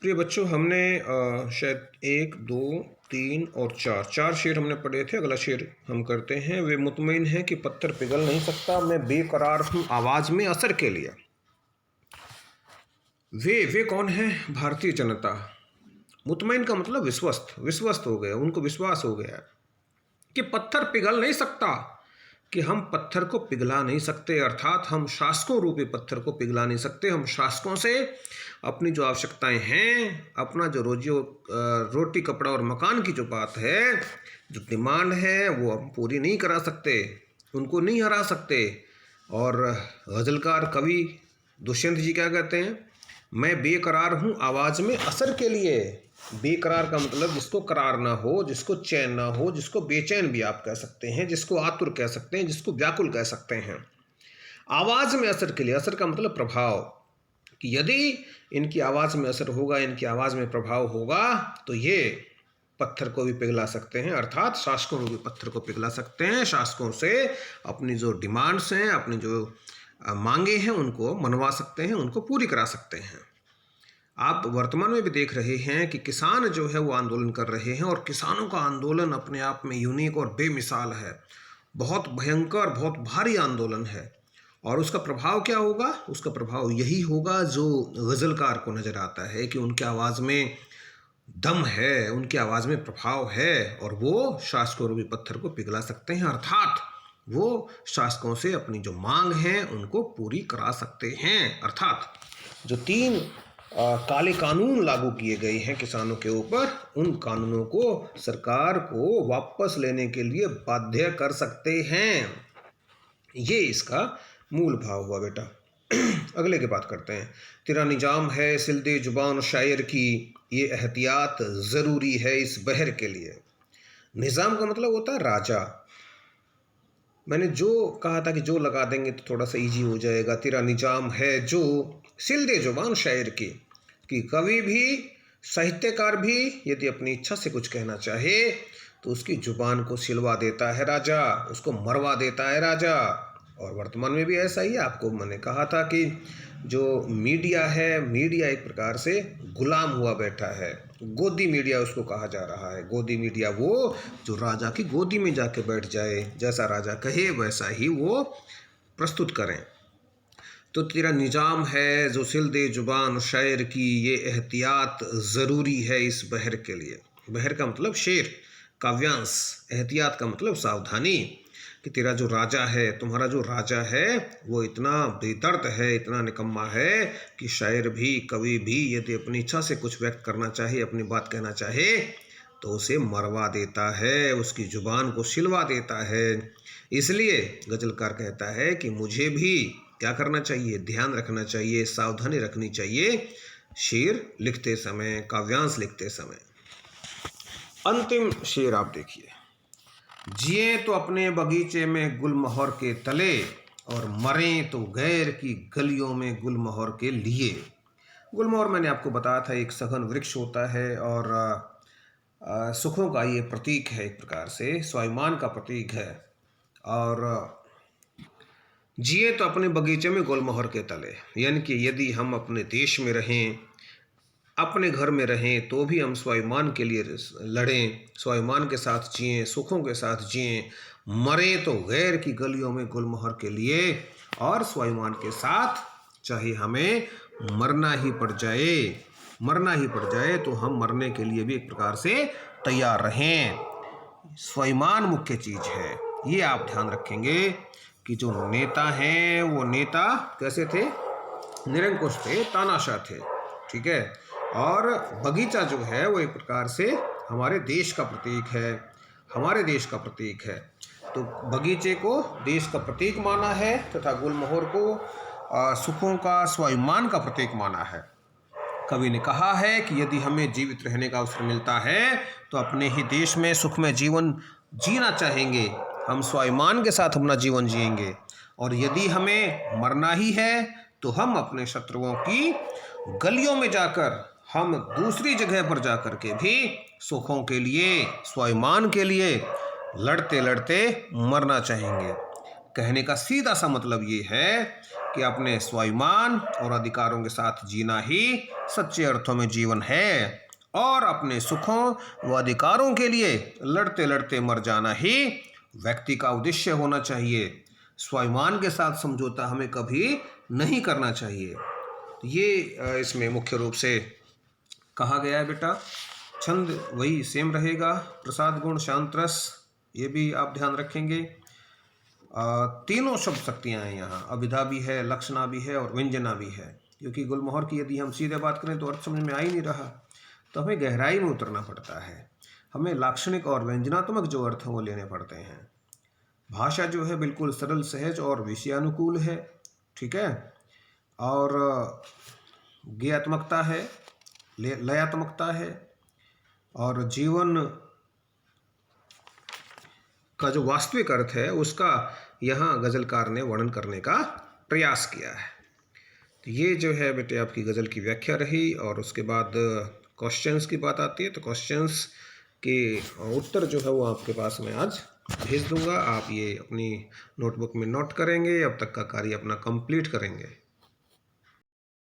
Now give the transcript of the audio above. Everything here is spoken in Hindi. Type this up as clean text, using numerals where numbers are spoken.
प्रिय बच्चों, हमने शायद 1, 2, 3 और 4 शेर हमने पढ़े थे। अगला शेर हम करते हैं। वे मुतमईन हैं कि पत्थर पिघल नहीं सकता, मैं बेकरार हूँ आवाज़ में असर के लिए। वे कौन है? भारतीय जनता। मुतमईन का मतलब विश्वस्त हो गया, उनको विश्वास हो गया कि पत्थर पिघल नहीं सकता, कि हम पत्थर को पिघला नहीं सकते, अर्थात हम शासकों रूपी पत्थर को पिघला नहीं सकते। हम शासकों से अपनी जो आवश्यकताएं हैं, अपना जो रोटी कपड़ा और मकान की जो बात है, जो डिमांड है, वो हम पूरी नहीं करा सकते, उनको नहीं हरा सकते। और गज़लकार कवि दुष्यंत जी क्या कहते हैं? मैं बेकरार हूँ आवाज़ में असर के लिए। बेकरार का मतलब जिसको करार ना हो, जिसको चैन ना हो, जिसको बेचैन भी आप कह सकते हैं, जिसको आतुर कह सकते हैं, जिसको व्याकुल कह सकते हैं। आवाज़ में असर के लिए। असर का मतलब प्रभाव, कि यदि इनकी आवाज़ में असर होगा, इनकी आवाज़ में प्रभाव होगा, तो ये पत्थर को भी पिघला सकते हैं, अर्थात शासकों को भी पत्थर को पिघला सकते हैं। शासकों से अपनी जो डिमांड्स हैं, अपनी जो मांगे हैं, उनको मनवा सकते हैं, उनको पूरी करा सकते हैं। आप वर्तमान में भी देख रहे हैं कि किसान जो है वो आंदोलन कर रहे हैं, और किसानों का आंदोलन अपने आप में यूनिक और बेमिसाल है। बहुत भयंकर, बहुत भारी आंदोलन है। और उसका प्रभाव क्या होगा? उसका प्रभाव यही होगा जो गज़लकार को नज़र आता है, कि उनकी आवाज़ में दम है, उनकी आवाज़ में प्रभाव है, और वो शासकों रूपी पत्थर को पिघला सकते हैं, अर्थात वो शासकों से अपनी जो मांग है उनको पूरी करा सकते हैं। अर्थात जो 3 काले कानून लागू किए गए हैं किसानों के ऊपर, उन कानूनों को सरकार को वापस लेने के लिए बाध्य कर सकते हैं। ये इसका मूल भाव हुआ बेटा। अगले की बात करते हैं। तेरा निजाम है सिलदे जुबान शायर की, ये एहतियात ज़रूरी है इस बहर के लिए। निज़ाम का मतलब होता है राजा। मैंने जो कहा था कि जो लगा देंगे तो थोड़ा सा इजी हो जाएगा। तेरा निजाम है जो सिलदे जुबान शायर की, कि कवि भी, साहित्यकार भी यदि अपनी इच्छा से कुछ कहना चाहे तो उसकी जुबान को सिलवा देता है राजा, उसको मरवा देता है राजा। और वर्तमान में भी ऐसा ही है। आपको मैंने कहा था कि जो मीडिया है, मीडिया एक प्रकार से गुलाम हुआ बैठा है। गोदी मीडिया उसको कहा जा रहा है। गोदी मीडिया वो जो राजा की गोदी में जाके बैठ जाए, जैसा राजा कहे वैसा ही वो प्रस्तुत करें। तो तेरा निजाम है जो सिलदे जुबान शायर की, ये एहतियात ज़रूरी है इस बहर के लिए। बहर का मतलब शेर, काव्यांश। एहतियात का मतलब सावधानी, कि तेरा जो राजा है, तुम्हारा जो राजा है, वो इतना बेदर्द है, इतना निकम्मा है कि शायर भी, कवि भी यदि अपनी इच्छा से कुछ व्यक्त करना चाहे, अपनी बात कहना चाहे, तो उसे मरवा देता है, उसकी जुबान को सिलवा देता है। इसलिए गज़लकार कहता है कि मुझे भी क्या करना चाहिए? ध्यान रखना चाहिए, सावधानी रखनी चाहिए शेर लिखते समय, काव्यांश लिखते समय। अंतिम शेर आप देखिए। जिए तो अपने बगीचे में गुलमोहर के तले, और मरें तो गैर की गलियों में गुलमोहर के लिए। गुलमोहर मैंने आपको बताया था एक सघन वृक्ष होता है, और सुखों का ये प्रतीक है, एक प्रकार से स्वाभिमान का प्रतीक है। और जिए तो अपने बगीचे में गुलमोहर के तले, यानी कि यदि हम अपने देश में रहें, अपने घर में रहें, तो भी हम स्वाभिमान के लिए लड़ें, स्वाभिमान के साथ जिएं, सुखों के साथ जिएं। मरें तो गैर की गलियों में गुलमोहर के लिए, और स्वाभिमान के साथ चाहे हमें मरना ही पड़ जाए तो हम मरने के लिए भी एक प्रकार से तैयार रहें। स्वाभिमान मुख्य चीज़ है, ये आप ध्यान रखेंगे। कि जो नेता हैं वो नेता कैसे थे? निरंकुश थे, तानाशाह थे, ठीक है। और बगीचा जो है वो एक प्रकार से हमारे देश का प्रतीक है, हमारे देश का प्रतीक है। तो बगीचे को देश का प्रतीक माना है, तथा गुलमोहर को सुखों का, स्वाभिमान का प्रतीक माना है। कवि ने कहा है कि यदि हमें जीवित रहने का अवसर मिलता है तो अपने ही देश में सुखमय जीवन जीना चाहेंगे, हम स्वाभिमान के साथ अपना जीवन जिएंगे। और यदि हमें मरना ही है तो हम अपने शत्रुओं की गलियों में जाकर, हम दूसरी जगह पर जाकर के भी सुखों के लिए, स्वाभिमान के लिए लड़ते लड़ते मरना चाहेंगे। कहने का सीधा सा मतलब ये है कि अपने स्वाभिमान और अधिकारों के साथ जीना ही सच्चे अर्थों में जीवन है, और अपने सुखों व अधिकारों के लिए लड़ते लड़ते मर जाना ही व्यक्ति का उद्देश्य होना चाहिए। स्वाभिमान के साथ समझौता हमें कभी नहीं करना चाहिए। ये इसमें मुख्य रूप से कहा गया है बेटा। छंद वही सेम रहेगा, प्रसाद गुण शांत रस, ये भी आप ध्यान रखेंगे। तीनों शब्द शक्तियाँ हैं यहाँ, अभिधा भी है, लक्षणा भी है और व्यंजना भी है। क्योंकि गुलमोहर की यदि हम सीधे बात करें तो अर्थ समझ में आ ही नहीं रहा, तो हमें गहराई में उतरना पड़ता है। हमें लाक्षणिक और व्यंजनात्मक जो अर्थ हैं वो लेने पड़ते हैं। भाषा जो है बिल्कुल सरल, सहज और विषयानुकूल है, ठीक है। और गेयात्मकता है, लयात्मकता है, और जीवन का जो वास्तविक अर्थ है उसका यहाँ गज़लकार ने वर्णन करने का प्रयास किया है। तो ये जो है बेटे आपकी गज़ल की व्याख्या रही। और उसके बाद क्वेश्चंस की बात आती है, तो क्वेश्चंस के उत्तर जो है वो आपके पास मैं आज भेज दूंगा। आप ये अपनी नोटबुक में नोट करेंगे, अब तक का कार्य अपना कंप्लीट करेंगे।